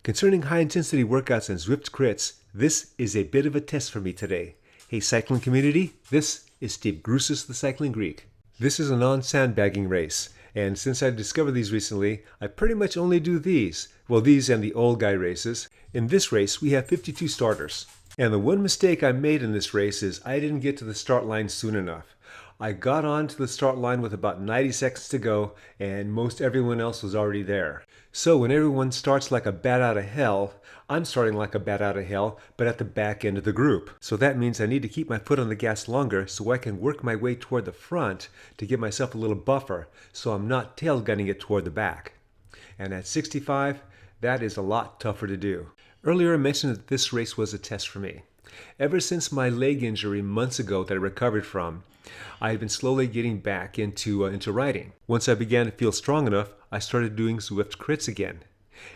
Concerning high-intensity workouts and Zwift Crits, this is a bit of a test for me today. Hey cycling community, this is Steve Grusis, the Cycling Greek. This is a non-sandbagging race, and since I've discovered these recently, I pretty much only do these. Well, these and the old guy races. In this race, we have 52 starters. And the one mistake I made in this race is I didn't get to the start line soon enough. I got on to the start line with about 90 seconds to go, and most everyone else was already there. So when everyone starts like a bat out of hell, I'm starting like a bat out of hell, but at the back end of the group. So that means I need to keep my foot on the gas longer so I can work my way toward the front to give myself a little buffer so I'm not tail gunning it toward the back. And at 65, that is a lot tougher to do. Earlier I mentioned that this race was a test for me. Ever since my leg injury months ago that I recovered from, I had been slowly getting back into riding. Once I began to feel strong enough, I started doing Zwift Crits again.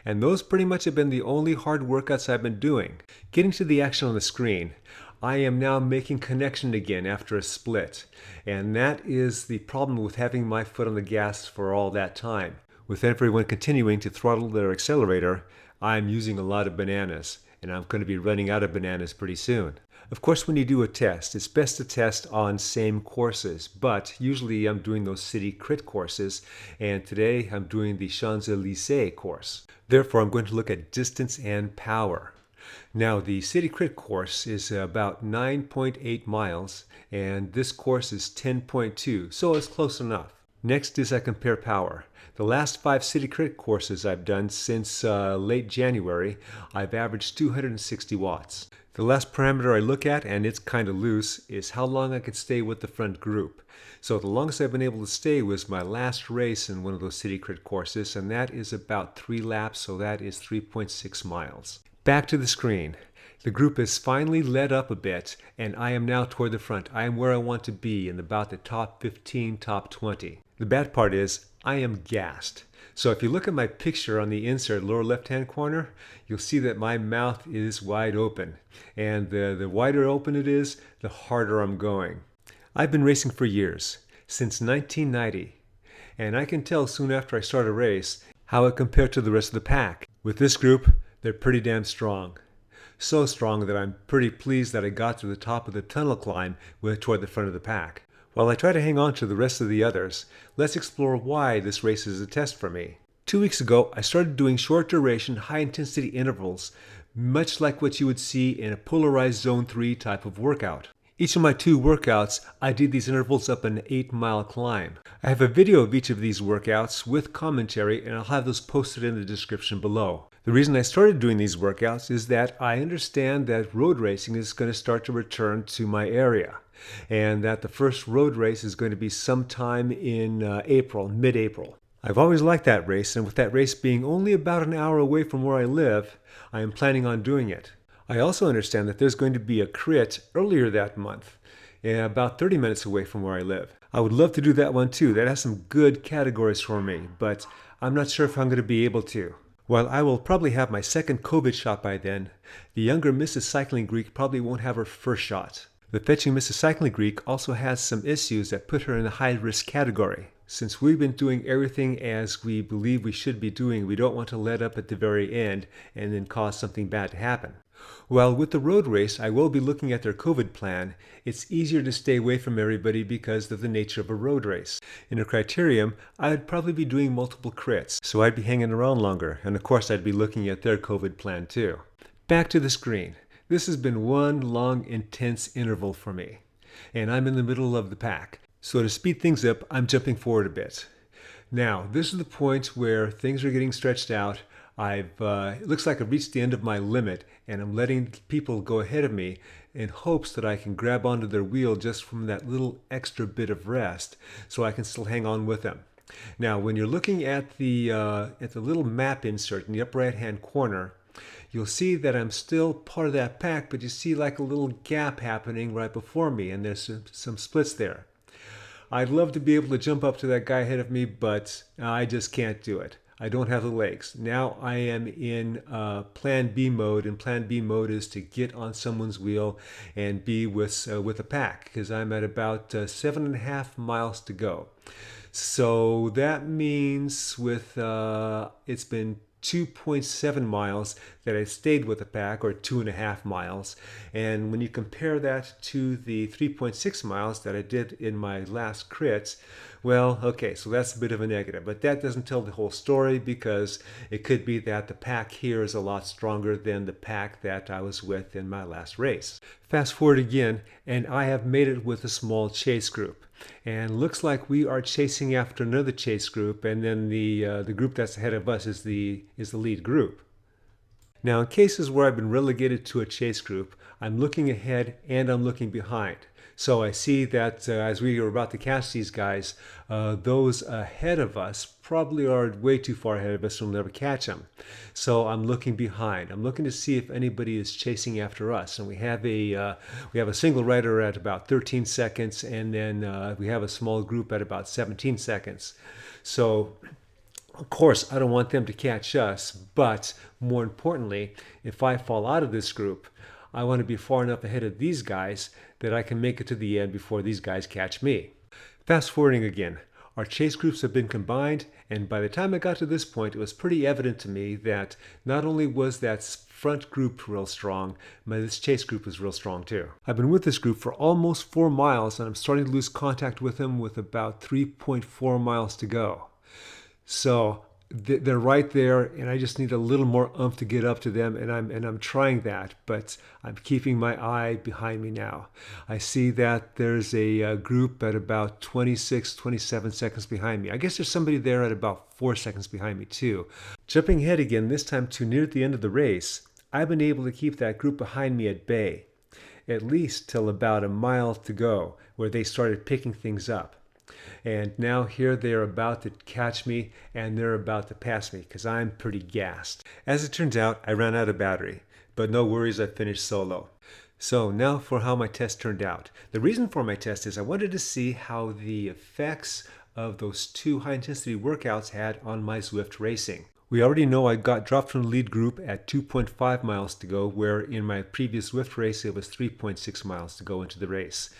And those pretty much have been the only hard workouts I've been doing. Getting to the action on the screen, I am now making connection again after a split. And that is the problem with having my foot on the gas for all that time. With everyone continuing to throttle their accelerator, I'm using a lot of bananas, and I'm going to be running out of bananas pretty soon. Of course, when you do a test, it's best to test on same courses, but usually I'm doing those city crit courses, and today I'm doing the Champs-Élysées course. Therefore, I'm going to look at distance and power. Now, the city crit course is about 9.8 miles, and this course is 10.2, so it's close enough. Next is I compare power. The last 5 city crit courses I've done since late January, I've averaged 260 watts. The last parameter I look at, and it's kind of loose, is how long I could stay with the front group. So the longest I've been able to stay was my last race in one of those city crit courses, and that is about 3 laps, so that is 3.6 miles. Back to the screen. The group has finally let up a bit, and I am now toward the front. I am where I want to be in about the top 15, top 20. The bad part is I am gassed. So if you look at my picture on the insert lower left-hand corner, you'll see that my mouth is wide open. And the wider open it is, the harder I'm going. I've been racing for years, since 1990. And I can tell soon after I start a race how it compared to the rest of the pack. With this group, they're pretty damn strong. So strong that I'm pretty pleased that I got to the top of the tunnel climb toward the front of the pack. While I try to hang on to the rest of the others, let's explore why this race is a test for me. 2 weeks ago, I started doing short duration, high intensity intervals, much like what you would see in a polarized zone 3 type of workout. Each of my 2 workouts, I did these intervals up an 8-mile climb. I have a video of each of these workouts with commentary, and I'll have those posted in the description below. The reason I started doing these workouts is that I understand that road racing is going to start to return to my area, and that the first road race is going to be sometime in April, mid-April. I've always liked that race, and with that race being only about an hour away from where I live, I am planning on doing it. I also understand that there's going to be a crit earlier that month, about 30 minutes away from where I live. I would love to do that one too. That has some good categories for me, but I'm not sure if I'm going to be able to. While I will probably have my second COVID shot by then, the younger Mrs. Cycling Greek probably won't have her first shot. The fetching Mrs. Cycling Greek also has some issues that put her in the high-risk category. Since we've been doing everything as we believe we should be doing, we don't want to let up at the very end and then cause something bad to happen. While with the road race, I will be looking at their COVID plan, it's easier to stay away from everybody because of the nature of a road race. In a criterium, I'd probably be doing multiple crits, so I'd be hanging around longer, and of course I'd be looking at their COVID plan too. Back to the screen. This has been one long, intense interval for me, and I'm in the middle of the pack. So to speed things up, I'm jumping forward a bit. Now, this is the point where things are getting stretched out. It looks like I've reached the end of my limit, and I'm letting people go ahead of me in hopes that I can grab onto their wheel just from that little extra bit of rest so I can still hang on with them. Now, when you're looking at the little map insert in the upper right-hand corner, you'll see that I'm still part of that pack, but you see like a little gap happening right before me, and there's some splits there. I'd love to be able to jump up to that guy ahead of me, but I just can't do it. I don't have the legs. Now I am in Plan B mode, and Plan B mode is to get on someone's wheel and be with a pack, because I'm at about 7.5 miles to go. So that means it's been 2.7 miles that I stayed with the pack, or 2.5 miles. And when you compare that to the 3.6 miles that I did in my last crits, well, okay, so that's a bit of a negative. But that doesn't tell the whole story, because it could be that the pack here is a lot stronger than the pack that I was with in my last race. Fast forward again, and I have made it with a small chase group. And looks like we are chasing after another chase group, and then the group that's ahead of us is the lead group. Now, in cases where I've been relegated to a chase group, I'm looking ahead and I'm looking behind. So I see that as we are about to catch these guys, those ahead of us probably are way too far ahead of us and we'll never catch them. So I'm looking behind. I'm looking to see if anybody is chasing after us. And we have a single rider at about 13 seconds, and then we have a small group at about 17 seconds. So of course, I don't want them to catch us, but more importantly, if I fall out of this group, I want to be far enough ahead of these guys that I can make it to the end before these guys catch me. Fast forwarding again, our chase groups have been combined, and by the time I got to this point, it was pretty evident to me that not only was that front group real strong, but this chase group was real strong too. I've been with this group for almost 4 miles, and I'm starting to lose contact with them with about 3.4 miles to go. So they're right there, and I just need a little more oomph to get up to them, and I'm trying that, but I'm keeping my eye behind me now. I see that there's a group at about 26, 27 seconds behind me. I guess there's somebody there at about 4 seconds behind me too. Jumping ahead again, this time to near the end of the race, I've been able to keep that group behind me at bay, at least till about a mile to go, where they started picking things up. And now here they're about to catch me, and they're about to pass me because I'm pretty gassed. As it turns out, I ran out of battery, but no worries, I finished solo. So now for how my test turned out. The reason for my test is I wanted to see how the effects of those 2 high-intensity workouts had on my Zwift racing. We already know I got dropped from the lead group at 2.5 miles to go, where in my previous Zwift race it was 3.6 miles to go into the race.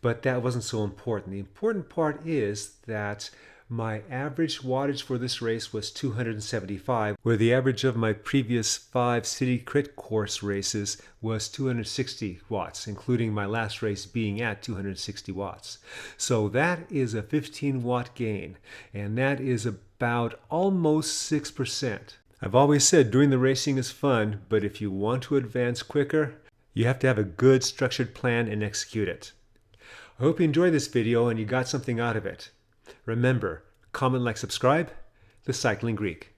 But that wasn't so important. The important part is that my average wattage for this race was 275, where the average of my previous 5 city crit course races was 260 watts, including my last race being at 260 watts. So that is a 15 watt gain, and that is about almost 6%. I've always said doing the racing is fun, but if you want to advance quicker, you have to have a good structured plan and execute it. I hope you enjoyed this video and you got something out of it. Remember, comment, like, subscribe. The Cycling Greek.